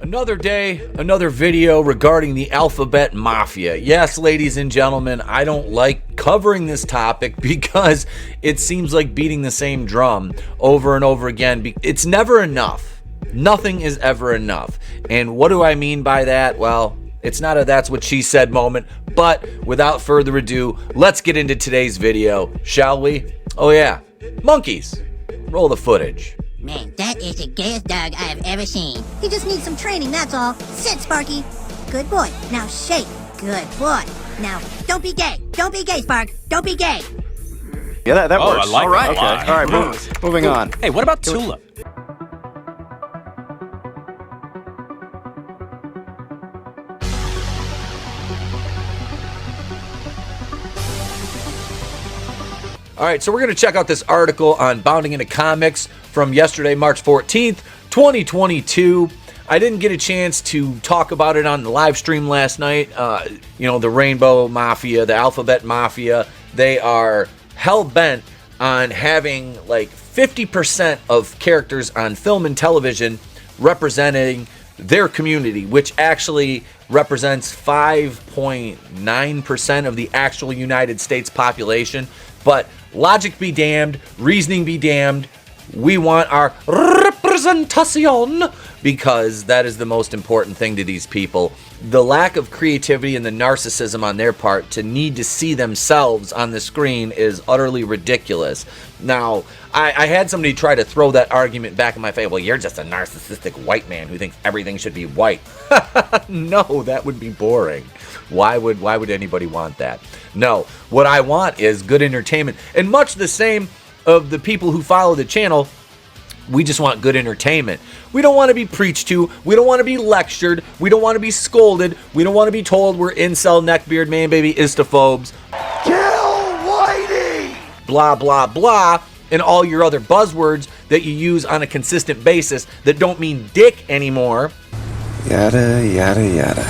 Another day, another video regarding the alphabet mafia. Yes, ladies and gentlemen, I don't like covering this topic because it seems like beating the same drum over and over again. It's never enough. Nothing is ever enough. And what do I mean by that? Well, it's not a that's what she said moment, but without further ado, let's get into today's video, shall we? Oh yeah, monkeys. Roll the footage. Man, that is the gayest dog I have ever seen. He just needs some training, that's all. Sit, Sparky. Good boy. Now shake. Good boy. Now, don't be gay. Don't be gay, Spark. Don't be gay. Yeah, that works. I like all right. that. Okay. All right, moving on. Hey, what about Tulip? All right, so we're going to check out this article on Bounding into Comics from yesterday, March 14th, 2022. I didn't get a chance to talk about it on the live stream last night. The Rainbow Mafia, the Alphabet Mafia, they are hell-bent on having like 50% of characters on film and television representing their community, which actually represents 5.9% of the actual United States population. But logic be damned, reasoning be damned, we want our representation because that is the most important thing to these people. The lack of creativity and the narcissism on their part to need to see themselves on the screen is utterly ridiculous. Now, I had somebody try to throw that argument back in my face. Well, you're just a narcissistic white man who thinks everything should be white. No, that would be boring. Why would anybody want that? No, what I want is good entertainment. And much the same of the people who follow the channel, we just want good entertainment. We don't want to be preached to. We don't want to be lectured. We don't want to be scolded. We don't want to be told we're incel, neckbeard, man, baby, istaphobes. Kill Whitey! Blah, blah, blah. And all your other buzzwords that you use on a consistent basis that don't mean dick anymore. Yada, yada, yada.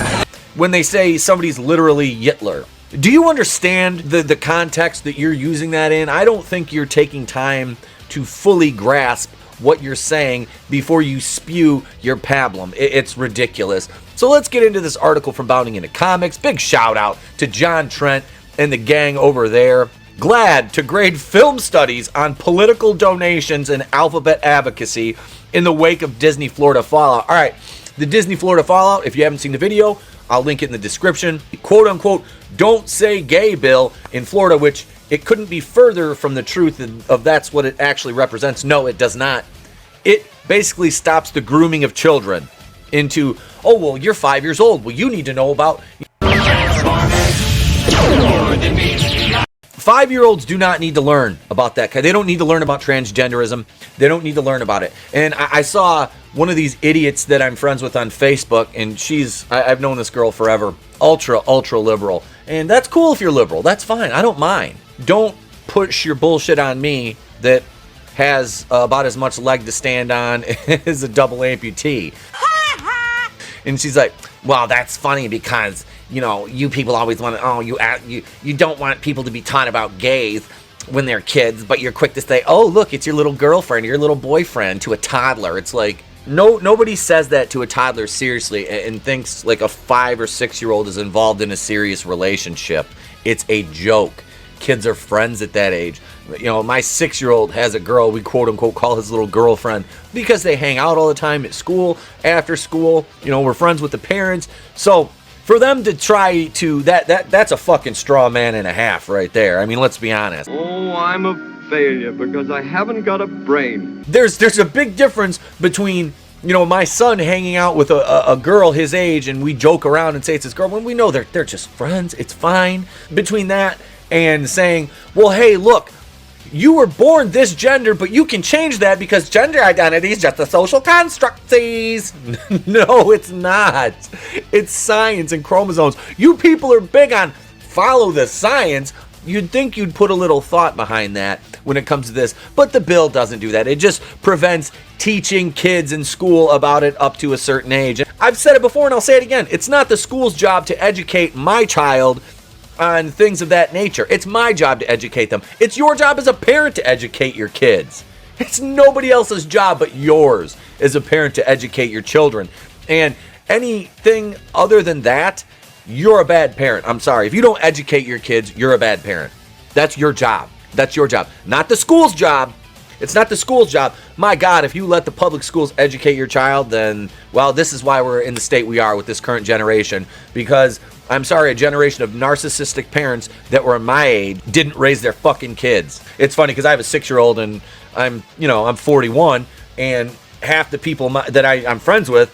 When they say somebody's literally Hitler. Do you understand the context that you're using that in? I don't think you're taking time to fully grasp what you're saying before you spew your pablum. It's ridiculous. So let's get into this article from Bounding into Comics. Big shout out to John Trent and the gang over there. GLAAD to grade film studies on political donations and alphabet advocacy in the wake of Disney Florida fallout. All right, the Disney Florida fallout, if you haven't seen the video, I'll link it in the description. Quote unquote, don't say gay bill in Florida, which it couldn't be further from the truth of that's what it actually represents. No, it does not. It basically stops the grooming of children into, oh, well, you're 5 years old. Well, you need to know about... 5-year-olds do not need to learn about that. They don't need to learn about transgenderism. They don't need to learn about it. And I saw one of these idiots that I'm friends with on Facebook, and I've known this girl forever, ultra liberal. And that's cool if you're liberal. That's fine. I don't mind. Don't push your bullshit on me that has about as much leg to stand on as a double amputee. And she's like, well, that's funny because, you people always want to, you don't want people to be taught about gays when they're kids, but you're quick to say, oh, look, it's your little girlfriend, your little boyfriend to a toddler. It's like, nobody says that to a toddler seriously and thinks like a 5 or 6 year old is involved in a serious relationship. It's a joke. Kids are friends at that age. My 6-year-old has a girl we quote unquote call his little girlfriend because they hang out all the time at school, after school. We're friends with the parents. So for them to try to that's a fucking straw man and a half right there. I mean, let's be honest. Oh, I'm a failure because I haven't got a brain. There's a big difference between my son hanging out with a girl his age and we joke around and say it's his girl when we know they're just friends. It's fine. Between that and saying, well, hey, look, you were born this gender, but you can change that because gender identity is just a social construct. No, it's not. It's science and chromosomes. You people are big on follow the science. You'd think you'd put a little thought behind that when it comes to this, but the bill doesn't do that. It just prevents teaching kids in school about it up to a certain age. I've said it before and I'll say it again. It's not the school's job to educate my child on things of that nature. It's my job to educate them. It's your job as a parent to educate your kids. It's nobody else's job but yours as a parent to educate your children. And anything other than that, you're a bad parent. I'm sorry. If you don't educate your kids, you're a bad parent. That's your job. That's your job. Not the school's job. It's not the school's job. My God, if you let the public schools educate your child, then, well, this is why we're in the state we are with this current generation. Because, I'm sorry, a generation of narcissistic parents that were my age didn't raise their fucking kids. It's funny because I have a 6-year-old and I'm 41, and half the people that I'm friends with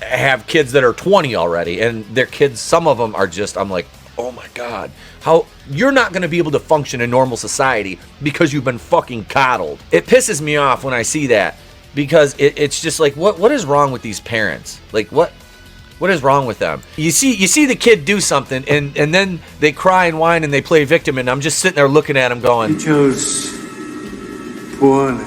have kids that are 20 already, and their kids, some of them are just, I'm like, oh my God, how you're not going to be able to function in normal society because you've been fucking coddled. It pisses me off when I see that, because it's just like, what is wrong with these parents? Like, what is wrong with them? You see the kid do something, and then they cry and whine and they play victim, and I'm just sitting there looking at them going, You chose poorly.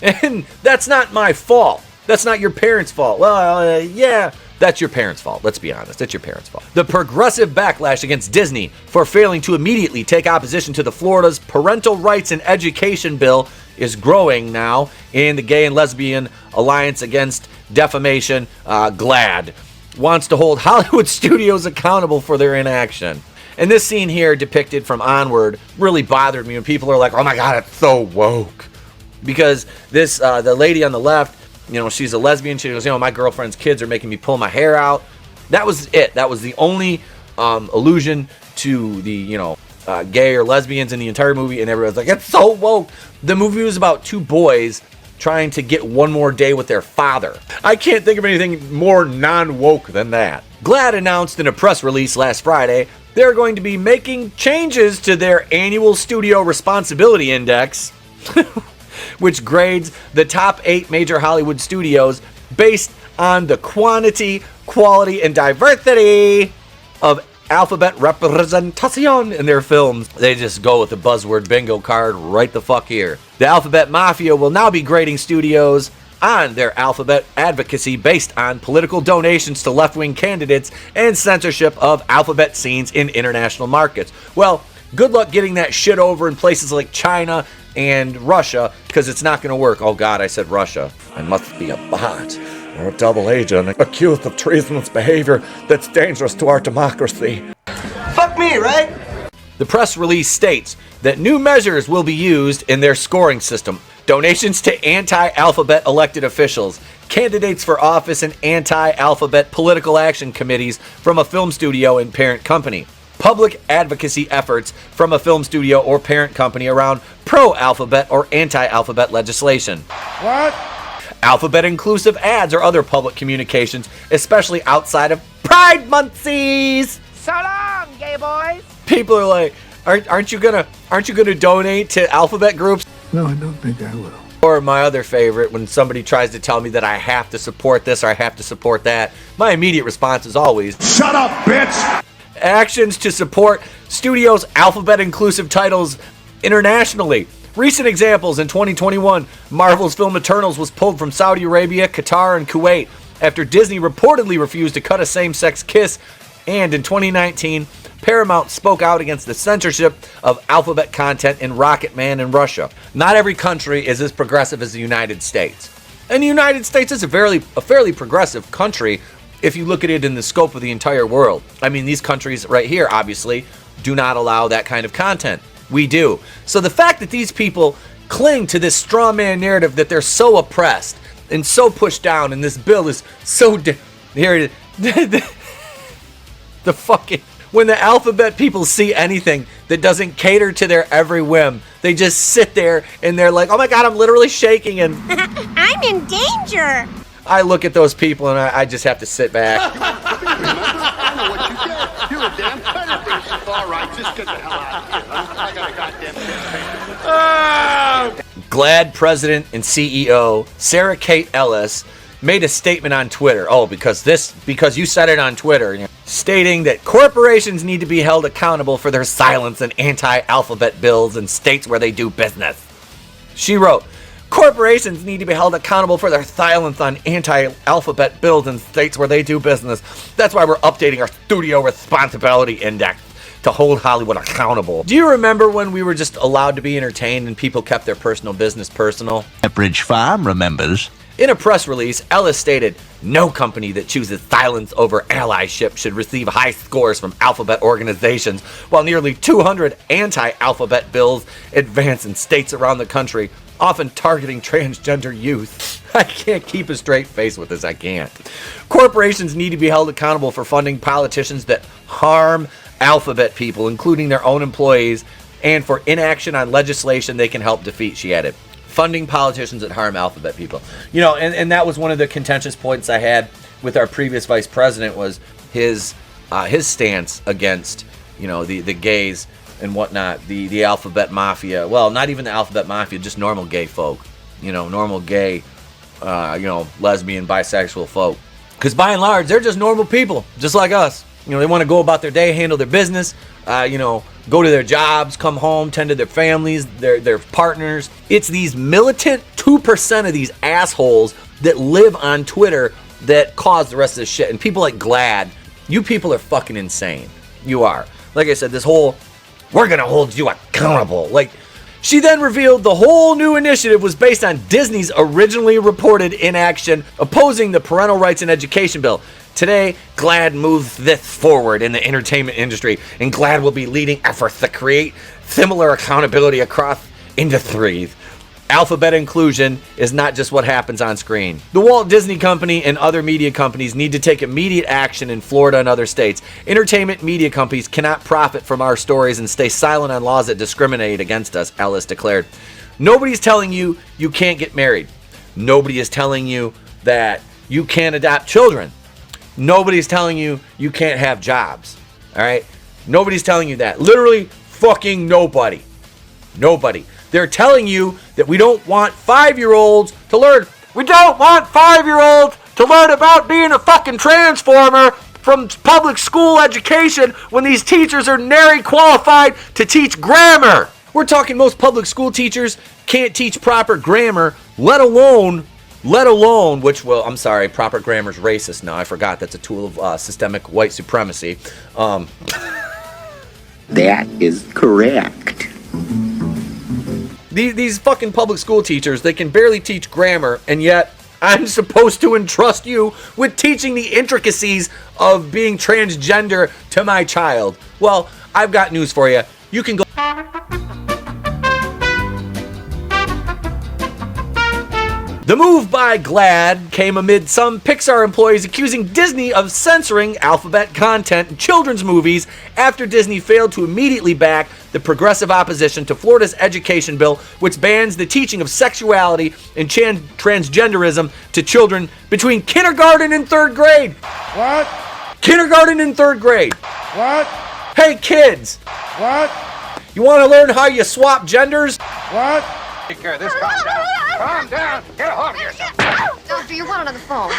and that's not my fault. That's not your parents' fault. Well, yeah, that's your parents' fault. Let's be honest. It's your parents' fault. The progressive backlash against Disney for failing to immediately take opposition to the Florida's Parental Rights and Education Bill is growing now in the Gay and Lesbian Alliance Against Defamation, GLAAD, wants to hold Hollywood studios accountable for their inaction. And this scene here depicted from Onward really bothered me when people are like, oh my God, it's so woke. Because this, the lady on the left, she's a lesbian. She goes, my girlfriend's kids are making me pull my hair out. That was it. That was the only allusion to the, gay or lesbians in the entire movie. And everyone's like, it's so woke. The movie was about two boys trying to get one more day with their father. I can't think of anything more non-woke than that. GLAAD announced in a press release last Friday they're going to be making changes to their annual Studio Responsibility Index, which grades the top 8 major Hollywood studios based on the quantity, quality, and diversity of alphabet representation in their films. They just go with the buzzword bingo card right the fuck here. The Alphabet Mafia will now be grading studios on their alphabet advocacy based on political donations to left-wing candidates and censorship of alphabet scenes in international markets. Well, good luck getting that shit over in places like China and Russia, because it's not going to work. Oh God, I said Russia. I must be a bot or a double agent accused of treasonous behavior that's dangerous to our democracy. Fuck me, right? The press release states that new measures will be used in their scoring system. Donations to anti-alphabet elected officials, candidates for office and anti-alphabet political action committees from a film studio and parent company. Public advocacy efforts from a film studio or parent company around pro-alphabet or anti-alphabet legislation. What? Alphabet inclusive ads or other public communications, especially outside of Pride Monthsies. So long, gay boys. People are like, aren't you gonna donate to alphabet groups? No, I don't think I will. Or my other favorite, when somebody tries to tell me that I have to support this or I have to support that, my immediate response is always, Shut up, bitch! actions to support studios' alphabet inclusive titles internationally. Recent examples: in 2021, Marvel's film Eternals was pulled from Saudi Arabia, Qatar, and Kuwait after Disney reportedly refused to cut a same-sex kiss. And in 2019, Paramount spoke out against the censorship of alphabet content in Rocket Man in Russia. Not every country is as progressive as the United States. And the United States is a fairly progressive country if you look at it in the scope of the entire world. I mean, these countries right here, obviously, do not allow that kind of content. We do. So the fact that these people cling to this straw man narrative that they're so oppressed and so pushed down, and this bill is so... Here it is. The fucking... When the alphabet people see anything that doesn't cater to their every whim, they just sit there and they're like, oh my God, I'm literally shaking and... I'm in danger. I look at those people and I just have to sit back. I know what you did. You're a damn predator. All right, just get the hell out of here. I got a goddamn GLAAD president and CEO Sarah Kate Ellis made a statement on Twitter. Oh, because you said it on Twitter, stating that corporations need to be held accountable for their silence in anti-alphabet bills in states where they do business. She wrote, corporations need to be held accountable for their silence on anti-alphabet bills in states where they do business. That's why we're updating our Studio Responsibility Index to hold Hollywood accountable. Do you remember when we were just allowed to be entertained and people kept their personal business personal? Pepperidge Farm remembers. In a press release, Ellis stated, "No company that chooses silence over allyship should receive high scores from alphabet organizations, while nearly 200 anti-alphabet bills advance in states around the country, often targeting transgender youth." I can't keep a straight face with this, I can't. Corporations need to be held accountable for funding politicians that harm alphabet people, including their own employees, and for inaction on legislation they can help defeat, she added. Funding politicians that harm alphabet people. You know, and that was one of the contentious points I had with our previous vice president, was his stance against, you know, the gays and whatnot, the alphabet mafia. Well, not even the alphabet mafia, just normal gay folk. You know, normal gay, lesbian, bisexual folk. Because by and large, they're just normal people, just like us. You know, they want to go about their day, handle their business, go to their jobs, come home, tend to their families, their partners. It's these militant 2% of these assholes that live on Twitter that cause the rest of this shit. And people like GLAAD, you people are fucking insane. You are. Like I said, this whole, we're going to hold you accountable. Like, she then revealed the whole new initiative was based on Disney's originally reported inaction opposing the Parental Rights and Education Bill. Today, GLAAD moves this forward in the entertainment industry, and GLAAD will be leading efforts to create similar accountability across industries. Alphabet inclusion is not just what happens on screen. The Walt Disney Company and other media companies need to take immediate action in Florida and other states. Entertainment media companies cannot profit from our stories and stay silent on laws that discriminate against us, Ellis declared. Nobody's telling you you can't get married. Nobody is telling you that you can't adopt children. Nobody's telling you you can't have jobs. All right? Nobody's telling you that. Literally fucking nobody. Nobody. They're telling you that we don't want 5-year-olds to learn. We don't want 5-year-olds to learn about being a fucking transformer from public school education when these teachers are nary qualified to teach grammar. We're talking most public school teachers can't teach proper grammar, let alone, which, well, I'm sorry, proper grammar's racist now. I forgot that's a tool of systemic white supremacy. That is correct. These fucking public school teachers, they can barely teach grammar, and yet I'm supposed to entrust you with teaching the intricacies of being transgender to my child. Well, I've got news for you. You can go... The move by GLAAD came amid some Pixar employees accusing Disney of censoring alphabet content in children's movies after Disney failed to immediately back the progressive opposition to Florida's education bill, which bans the teaching of sexuality and transgenderism to children between kindergarten and 3rd grade. What? Kindergarten and 3rd grade. What? Hey kids, What? you want to learn how you swap genders? What? Take care of this. Calm down. Calm down. Get a hold of yourself. Doctor, you're one on the phone.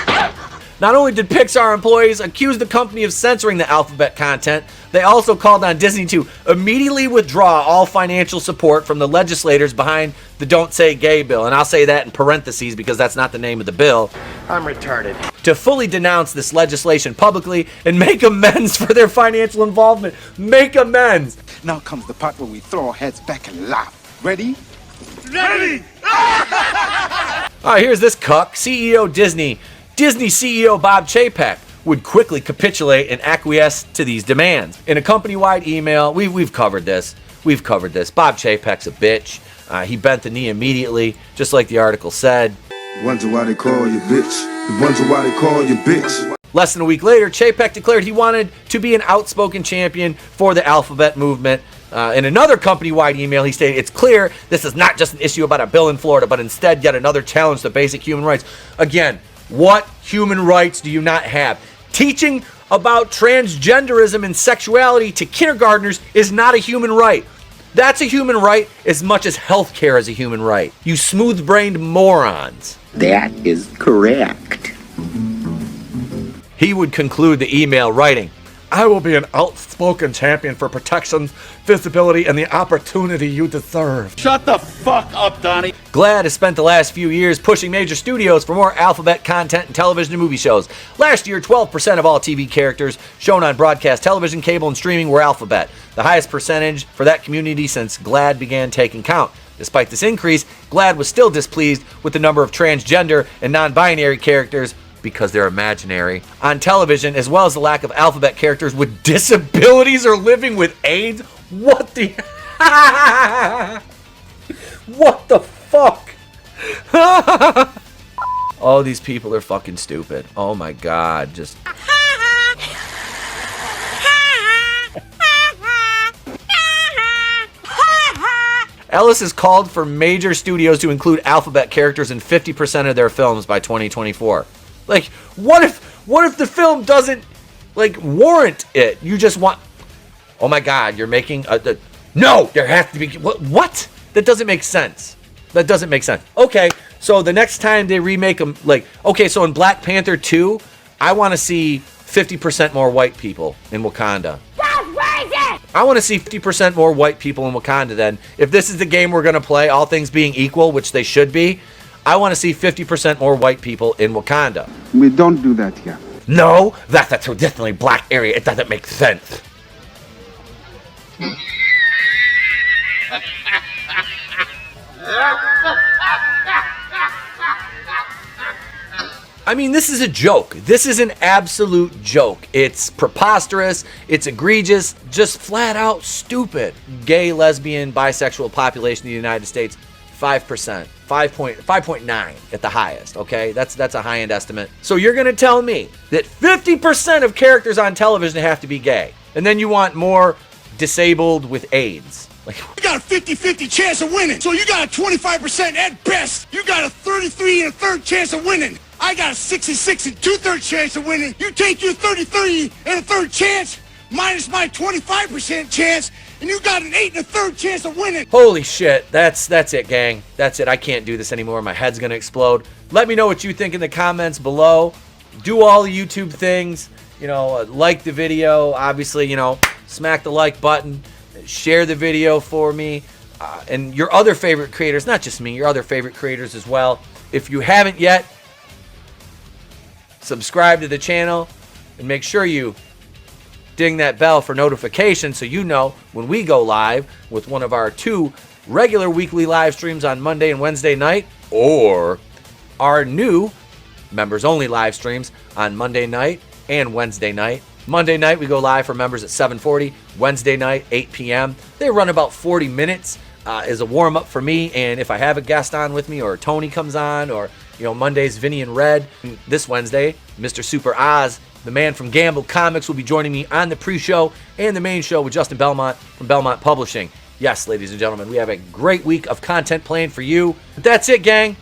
Not only did Pixar employees accuse the company of censoring the alphabet content, they also called on Disney to immediately withdraw all financial support from the legislators behind the Don't Say Gay bill. And I'll say that in parentheses because that's not the name of the bill. I'm retarded. To fully denounce this legislation publicly and make amends for their financial involvement. Make amends. Now comes the part where we throw our heads back and laugh. Ready? Ready! All right, here's this cuck, CEO Disney. Disney CEO Bob Chapek would quickly capitulate and acquiesce to these demands. In a company-wide email, we've covered this. We've covered this. Bob Chapek's a bitch. He bent the knee immediately, just like the article said. Wonder why they call you bitch. Wonder why they call you bitch. Less than a week later, Chapek declared he wanted to be an outspoken champion for the alphabet movement. In another company-wide email, he stated, "It's clear this is not just an issue about a bill in Florida, but instead yet another challenge to basic human rights." Again, what human rights do you not have? Teaching about transgenderism and sexuality to kindergartners is not a human right. That's a human right as much as healthcare is a human right. You smooth-brained morons. That is correct. He would conclude the email writing, "I will be an outspoken champion for protections, visibility, and the opportunity you deserve." Shut the fuck up, Donnie. GLAAD has spent the last few years pushing major studios for more alphabet content in television and movie shows. Last year, 12% of all TV characters shown on broadcast television, cable, and streaming were alphabet, the highest percentage for that community since GLAAD began taking count. Despite this increase, GLAAD was still displeased with the number of transgender and non-binary characters because they're imaginary on television, as well as the lack of alphabet characters with disabilities or living with AIDS. What the... What the fuck? Oh, these people are fucking stupid. Oh my god, just... Ellis has called for major studios to include alphabet characters in 50% of their films by 2024. Like, what if the film doesn't, like, warrant it? You just want... Oh my god, you're making a... No! There has to be... What? That doesn't make sense. That doesn't make sense. Okay, so the next time they remake them, like... Okay, so in Black Panther 2, I want to see 50% more white people in Wakanda. I want to see 50% more white people in Wakanda then. If this is the game we're going to play, all things being equal, which they should be, I want to see 50% more white people in Wakanda. We don't do that here. No, that's a traditionally black area. It doesn't make sense. I mean, this is a joke. This is an absolute joke. It's preposterous. It's egregious. Just flat out stupid. Gay, lesbian, bisexual population in the United States, 5%. 5.9 at the highest, okay? That's a high-end estimate. So you're going to tell me that 50% of characters on television have to be gay, and then you want more disabled with AIDS. Like, You got a 50-50 chance of winning, so you got a 25% at best. You got a 33 1/3 chance of winning. I got a 66 2/3 chance of winning. You take your 33 1/3 chance minus my 25% chance, and you got an 8 1/3 chance of winning. holy shit, that's it, gang. That's it. I can't do this anymore. My head's gonna explode. Let me know what you think in the comments below. Do all the YouTube things. You know, like the video. Obviously, you know, smack the like button. Share the video for me. And your other favorite creators, not just me, your other favorite creators as well. If you haven't yet, subscribe to the channel and make sure you ding that bell for notifications so you know when we go live with one of our 2 regular weekly live streams on Monday and Wednesday night, or our new members only live streams on Monday night and Wednesday night. Monday night we go live for members at 7:40, Wednesday night 8 p.m. They run about 40 minutes as a warm-up for me, and if I have a guest on with me, or Tony comes on, or you know, Monday's Vinny and Red. This Wednesday, Mr. Super Oz, the man from Gamble Comics, will be joining me on the pre-show and the main show with Justin Belmont from Belmont Publishing. Yes, ladies and gentlemen, we have a great week of content planned for you. But that's it, gang.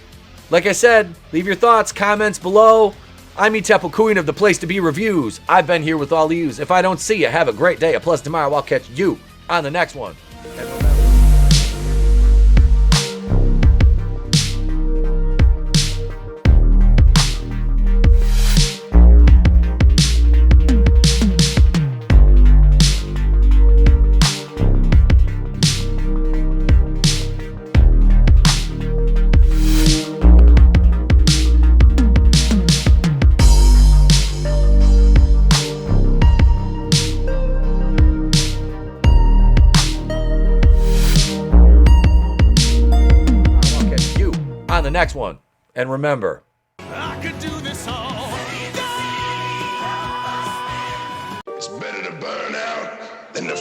Like I said, leave your thoughts, comments below. I'm Etepel Queen of the Place to Be Reviews. I've been here with all of yous. If I don't see you, have a great day. Plus tomorrow I'll catch you on the next one. And remember, the next one. And remember, I could do this all. It's better to burn out than to